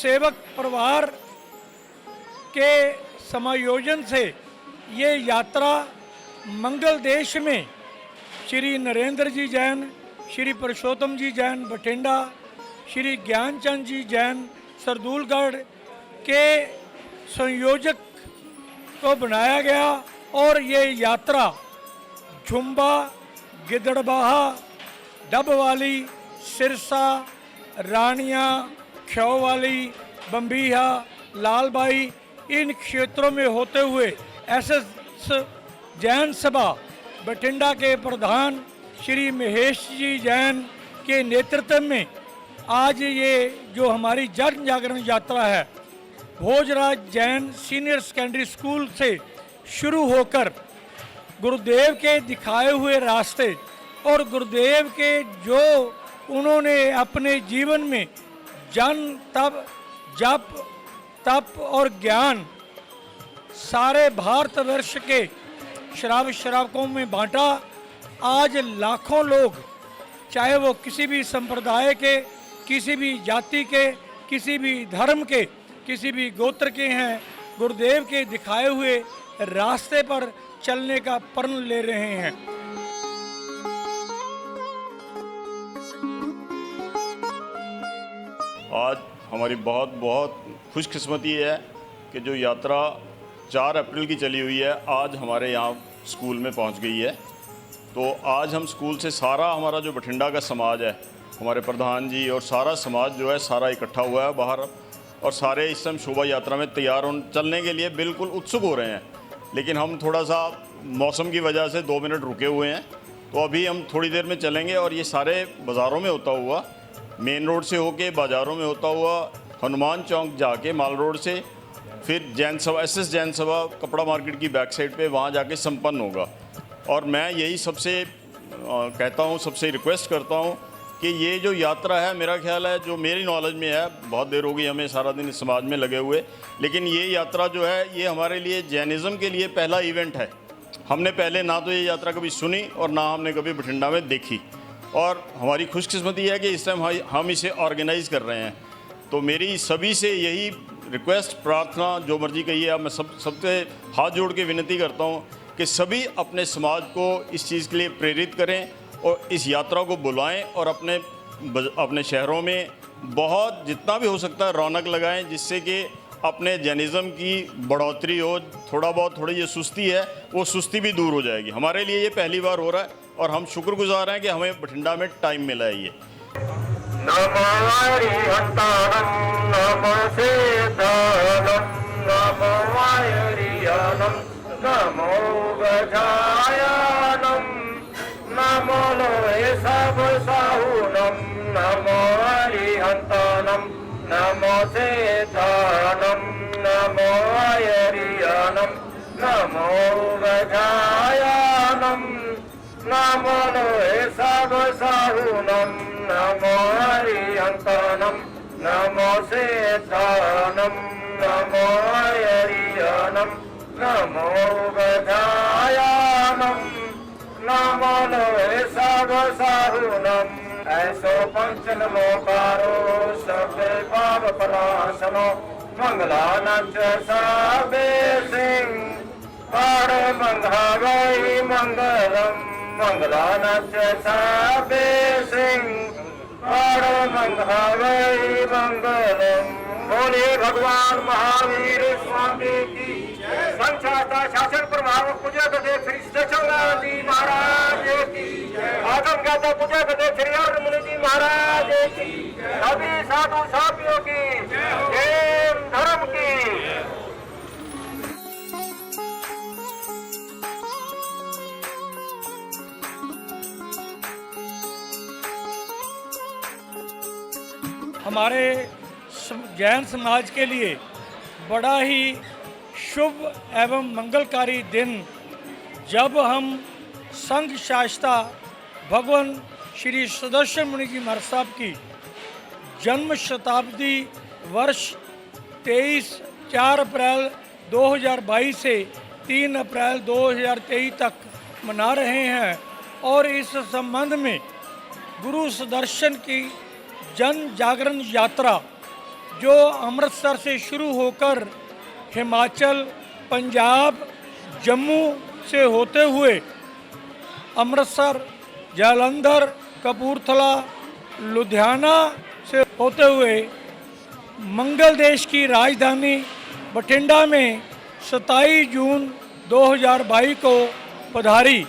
सेवक परिवार के समायोजन से ये यात्रा मंगल देश में श्री नरेंद्र जी जैन, श्री पुरुषोत्तम जी जैन बठिंडा, श्री ज्ञानचंद जी जैन सरदूलगढ़ के संयोजक को बनाया गया और ये यात्रा झुम्बा, गिदड़बाहा, डबवाली, सिरसा, रानिया, ख्योवाली, बम्बीहा, लालबाई इन क्षेत्रों में होते हुए एसएस जैन सभा बठिंडा के प्रधान श्री महेश जी जैन के नेतृत्व में आज ये जो हमारी जन जागरण यात्रा है Bhojraj Jain senior secondary school से शुरू होकर गुरुदेव के दिखाए हुए रास्ते और गुरुदेव के जो उन्होंने अपने जीवन में जन तप, जप, तप और ज्ञान सारे भारतवर्ष के श्रावकों में बांटा। आज लाखों लोग, चाहे वो किसी भी संप्रदाय के, किसी भी जाति के, किसी भी धर्म के, किसी भी गोत्र के हैं, गुरुदेव के दिखाए हुए रास्ते पर चलने का प्रण ले रहे हैं। आज हमारी बहुत बहुत खुशकिस्मती है कि जो यात्रा 4 अप्रैल की चली हुई है आज हमारे यहाँ स्कूल में पहुँच गई है। तो आज हम स्कूल से सारा हमारा जो बठिंडा का समाज है, हमारे प्रधान जी और सारा समाज जो है सारा इकट्ठा हुआ है बाहर और सारे इस समय शोभा यात्रा में तैयार चलने के लिए बिल्कुल उत्सुक हो रहे हैं। लेकिन हम थोड़ा सा मौसम की वजह से 2 मिनट रुके हुए हैं, तो अभी हम थोड़ी देर में चलेंगे और ये सारे बाज़ारों में होता हुआ, मेन रोड से होके बाज़ारों में होता हुआ, हनुमान चौक जाके माल रोड से फिर जैन सभा, एसएस जैन सभा कपड़ा मार्केट की बैक साइड पे वहाँ जाके संपन्न होगा। और मैं यही सबसे कहता हूँ, सबसे रिक्वेस्ट करता हूँ कि ये जो यात्रा है, मेरा ख्याल है जो मेरी नॉलेज में है, बहुत देर हो गई हमें सारा दिन इस समाज में लगे हुए, लेकिन ये यात्रा जो है ये हमारे लिए जैनिज़्म के लिए पहला इवेंट है। हमने पहले ना तो ये यात्रा कभी सुनी और ना हमने कभी बठिंडा में देखी, और हमारी खुशकिस्मती है कि इस टाइम हम इसे ऑर्गेनाइज़ कर रहे हैं। तो मेरी सभी से यही रिक्वेस्ट, प्रार्थना, जो मर्जी कहिए, अब मैं सबसे हाथ जोड़ के विनती करता हूँ कि सभी अपने समाज को इस चीज़ के लिए प्रेरित करें और इस यात्रा को बुलाएं और अपने शहरों में बहुत जितना भी हो सकता है रौनक लगाएं, जिससे कि अपने जैनिज़्म की बढ़ोतरी हो। थोड़ी ये सुस्ती है, वो सुस्ती भी दूर हो जाएगी। हमारे लिए ये पहली बार हो रहा है और हम शुक्रगुजार हैं कि हमें बठिंडा में टाइम मिला है। ये नमो लोहे सब साहुनम, नमो हरिहंतानम, नमो सेतानम, नमो हरियानम, नमो गजायानम, नमो लोहे सब साहुनम, नमो हरिहंतानम, नमो सेतानम, नमो हरियानम, नमो गजायानम, नमो लोहे सब साहुनम। ऐसो पंच नमोकारो सबे पाप प्रणाशनो, मंगलानंच सबे सिंह पाड़े मंगावई मंगलम, मंगलानंच सबे सिंह पाड़े मंगावई मंगलम। बोलिए भगवान महावीर स्वामी की संचाता शासन प्रभावक पूजक देव श्री सचंगानंद जी महाराज की, आगम गाता पूजक देव श्री अर्जुन मुनि जी महाराज की, सभी साधु साथियों की, जैन धर्म की। हमारे जैन समाज के लिए बड़ा ही शुभ एवं मंगलकारी दिन, जब हम संघ शास्ता भगवान श्री सुदर्शन मुनि जी महाराज साहब की जन्म शताब्दी वर्ष 4 अप्रैल 2022 से 3 अप्रैल 2023 तक मना रहे हैं। और इस संबंध में गुरु सुदर्शन की जन जागरण यात्रा जो अमृतसर से शुरू होकर हिमाचल, पंजाब, जम्मू से होते हुए अमृतसर, जालंधर, कपूरथला, लुधियाना से होते हुए मंगल देश की राजधानी बठिंडा में 27 जून 2022 को पधारी।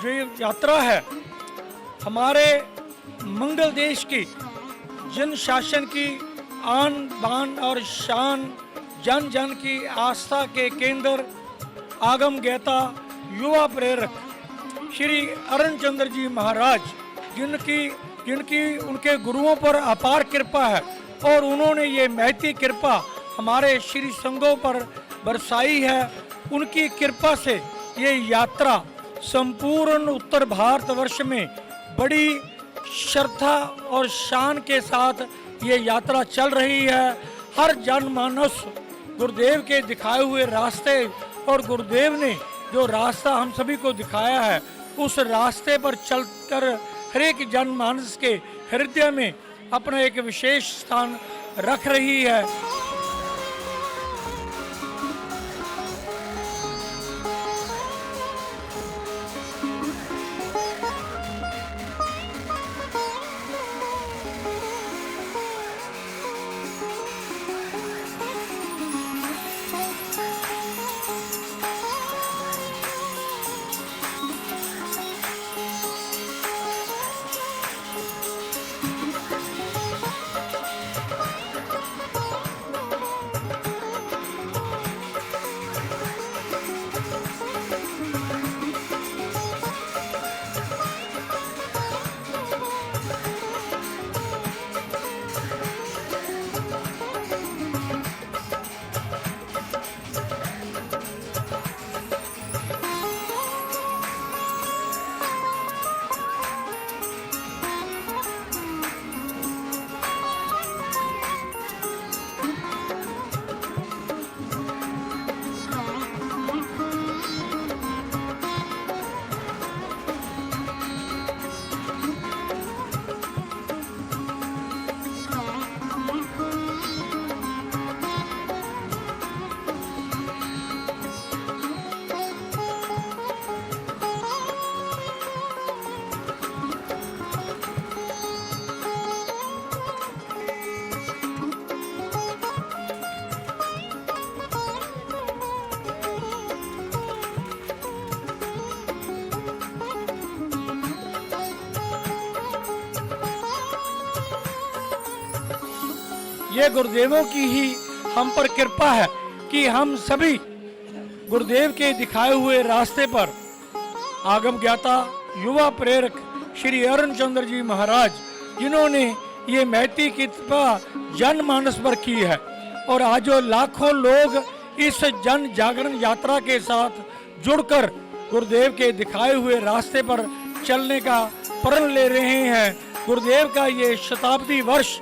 ये यात्रा है हमारे मंगल देश की जन शासन की आन बान और शान, जन जन की आस्था के केंद्र, आगम ज्ञाता, युवा प्रेरक श्री अरुण चंद्र जी महाराज, जिनकी उनके गुरुओं पर अपार कृपा है और उन्होंने ये महती कृपा हमारे श्री संघों पर बरसाई है। उनकी कृपा से ये यात्रा संपूर्ण उत्तर भारतवर्ष में बड़ी श्रद्धा और शान के साथ ये यात्रा चल रही है। हर जनमानस गुरुदेव के दिखाए हुए रास्ते और गुरुदेव ने जो रास्ता हम सभी को दिखाया है, उस रास्ते पर चलकर हर एक जनमानस के हृदय में अपना एक विशेष स्थान रख रही है। ये गुरुदेवों की ही हम पर कृपा है कि हम सभी गुरुदेव के दिखाए हुए रास्ते पर आगम ज्ञाता, युवा प्रेरक श्री अरुण चंद्र जी महाराज, जिन्होंने ये महती कृपा जनमानस पर की है और आज जो लाखों लोग इस जन जागरण यात्रा के साथ जुड़कर गुरुदेव के दिखाए हुए रास्ते पर चलने का प्रण ले रहे हैं। गुरुदेव का ये शताब्दी वर्ष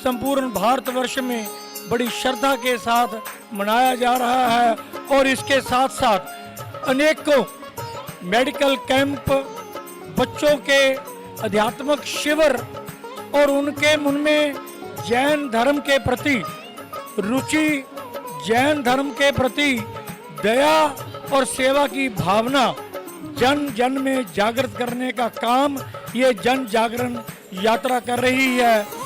संपूर्ण भारतवर्ष में बड़ी श्रद्धा के साथ मनाया जा रहा है। और इसके साथ साथ अनेकों मेडिकल कैंप, बच्चों के आध्यात्मिक शिविर और उनके मन में जैन धर्म के प्रति रुचि, जैन धर्म के प्रति दया और सेवा की भावना जन जन में जागृत करने का काम ये जन जागरण यात्रा कर रही है।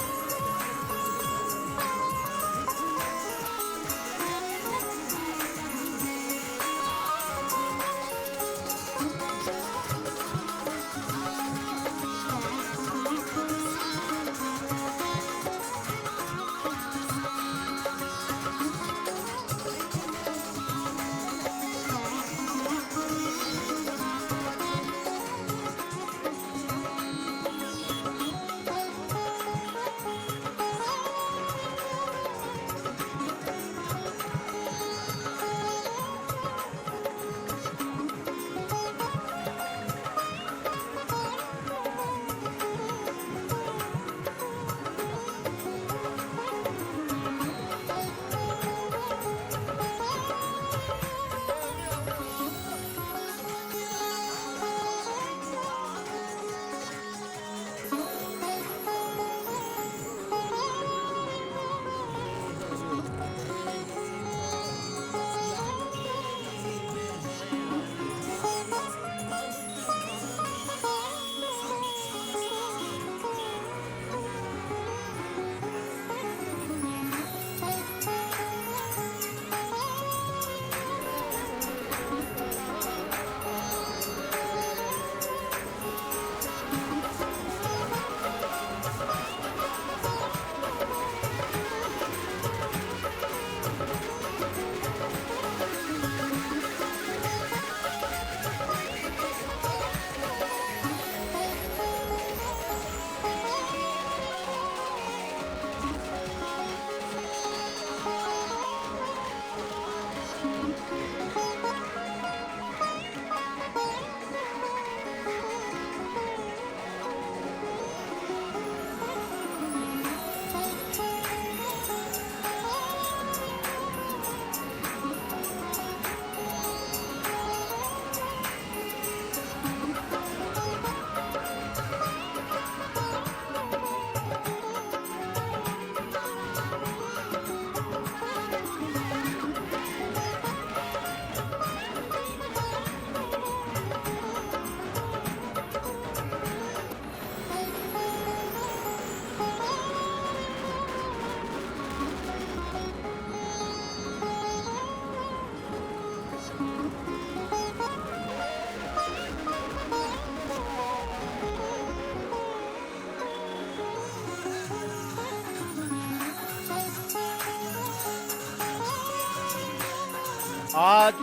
आज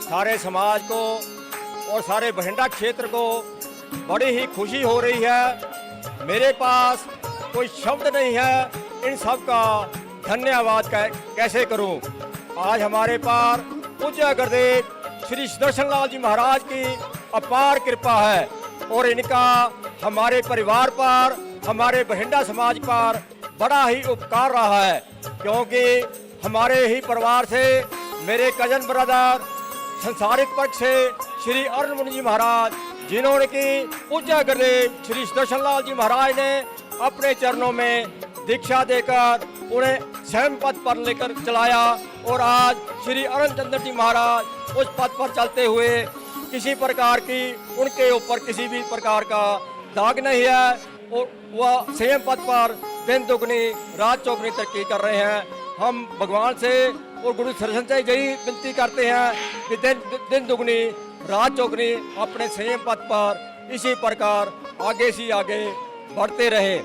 सारे समाज को और सारे बठिंडा क्षेत्र को बड़ी ही खुशी हो रही है। मेरे पास कोई शब्द नहीं है इन सब का धन्यवाद कैसे करूं। आज हमारे पास पूज्य गुरुदेव श्री सुदर्शन लाल जी महाराज की अपार कृपा है और इनका हमारे परिवार पर, हमारे बठिंडा समाज पर बड़ा ही उपकार रहा है, क्योंकि हमारे ही परिवार से मेरे कजन ब्रदर संसारिक पक्ष से श्री अरुण मुनि जी महाराज, जिन्होंने की पूज्य गुरुदेव श्री सुदर्शन लाल जी महाराज ने अपने चरणों में दीक्षा देकर उन्हें स्वयं पद पर लेकर चलाया, और आज श्री अरुण चंद्र जी महाराज उस पद पर चलते हुए किसी प्रकार की उनके ऊपर किसी भी प्रकार का दाग नहीं है, और वह स्वयं पद पर दिन दुगनी रात चौगनी तरक्की कर रहे हैं। हम भगवान से और गुरु सरसन से यही विनती करते हैं कि दिन दुगनी रात चौगनी अपने संयम पथ पर इसी प्रकार आगे से आगे बढ़ते रहे।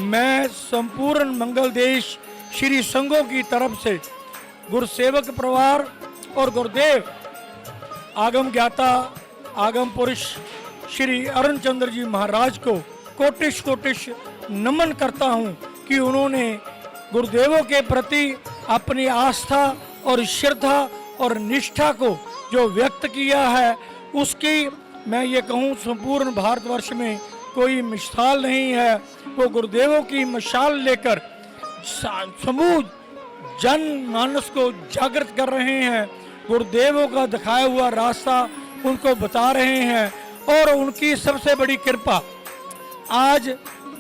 मैं संपूर्ण मंगल देश श्री संघों की तरफ से गुरुसेवक परिवार और गुरुदेव आगम ज्ञाता आगम पुरुष श्री अरुण चंद्र जी महाराज को कोटिश कोटिश नमन करता हूं कि उन्होंने गुरुदेवों के प्रति अपनी आस्था और श्रद्धा और निष्ठा को जो व्यक्त किया है, उसकी मैं ये कहूँ संपूर्ण भारतवर्ष में कोई मिसाल नहीं है। वो गुरुदेवों की मशाल लेकर समूह जन मानस को जागृत कर रहे हैं, गुरुदेवों का दिखाया हुआ रास्ता उनको बता रहे हैं। और उनकी सबसे बड़ी कृपा, आज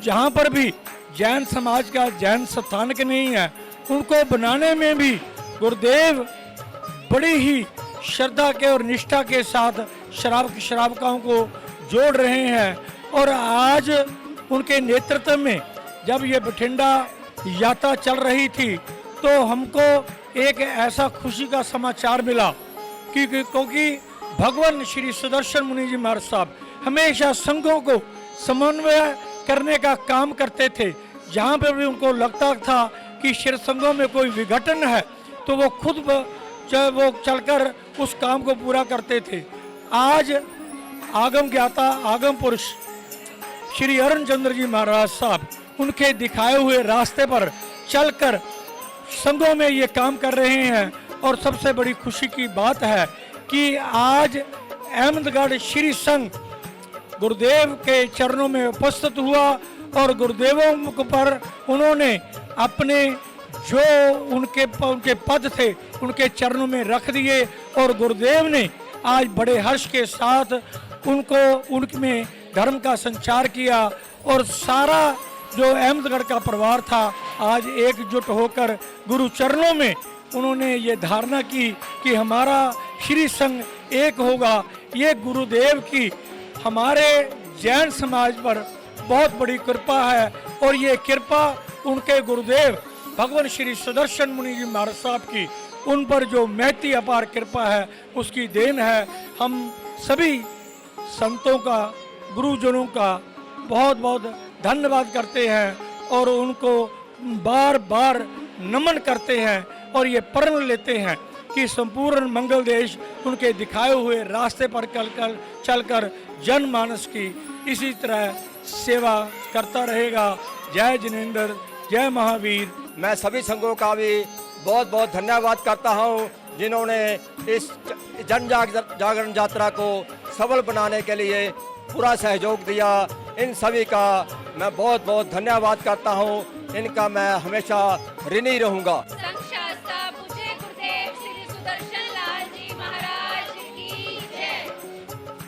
जहाँ पर भी जैन समाज का जैन स्थानक नहीं है, उनको बनाने में भी गुरुदेव बड़ी ही श्रद्धा के और निष्ठा के साथ श्रावकाओं को जोड़ रहे हैं। और आज उनके नेतृत्व में जब ये बठिंडा यात्रा चल रही थी तो हमको एक ऐसा खुशी का समाचार मिला क्योंकि भगवान श्री सुदर्शन मुनि जी महाराज साहब हमेशा संघों को समन्वय करने का काम करते थे। जहाँ पर भी उनको लगता था कि शिव संघों में कोई विघटन है तो वो खुद वो चलकर उस काम को पूरा करते थे। आज आगम ज्ञाता आगम पुरुष श्री अरुण चंद्र जी महाराज साहब उनके दिखाए हुए रास्ते पर चलकर संघों में ये काम कर रहे हैं। और सबसे बड़ी खुशी की बात है कि आज अहमदगढ़ श्री संघ गुरुदेव के चरणों में उपस्थित हुआ और गुरुदेवों पर उन्होंने अपने जो उनके पद थे उनके चरणों में रख दिए और गुरुदेव ने आज बड़े हर्ष के साथ उनमें धर्म का संचार किया। और सारा जो अहमदगढ़ का परिवार था आज एकजुट होकर गुरु चरणों में उन्होंने ये धारणा की कि हमारा श्री संघ एक होगा। ये गुरुदेव की हमारे जैन समाज पर बहुत बड़ी कृपा है और ये कृपा उनके गुरुदेव भगवान श्री सुदर्शन मुनि जी महाराज साहब की उन पर जो महती अपार कृपा है उसकी देन है। हम सभी संतों का गुरुजनों का बहुत बहुत धन्यवाद करते हैं और उनको बार बार नमन करते हैं और ये प्रण लेते हैं कि संपूर्ण मंगल देश उनके दिखाए हुए रास्ते पर चलकर जनमानस की इसी तरह सेवा करता रहेगा। जय जिनेंद्र, जय महावीर। मैं सभी संघों का भी बहुत बहुत धन्यवाद करता हूं जिन्होंने इस जन जागरण यात्रा को सफल बनाने के लिए पूरा सहयोग दिया। इन सभी का मैं बहुत बहुत धन्यवाद करता हूं, इनका मैं हमेशा ऋणी रहूंगा। संघ शास्त्रा पूज्य गुरुदेव श्री सुदर्शन लाल जी महाराज की जय।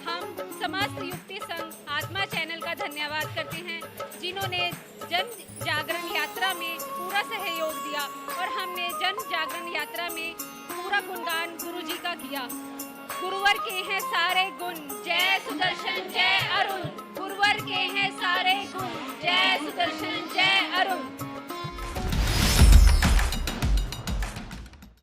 हम समस्त युक्ति संघ आत्मा चैनल का धन्यवाद करते हैं जिन्होंने जन जागरण यात्रा में पूरा सहयोग दिया और हमने जन जागरण यात्रा में पूरा गुणगान गुरु जी का किया। गुरुवर के हैं सारे गुण, जय सुदर्शन जय अरुण। गुरुवर के हैं सारे गुण, जय सुदर्शन जय अरुण।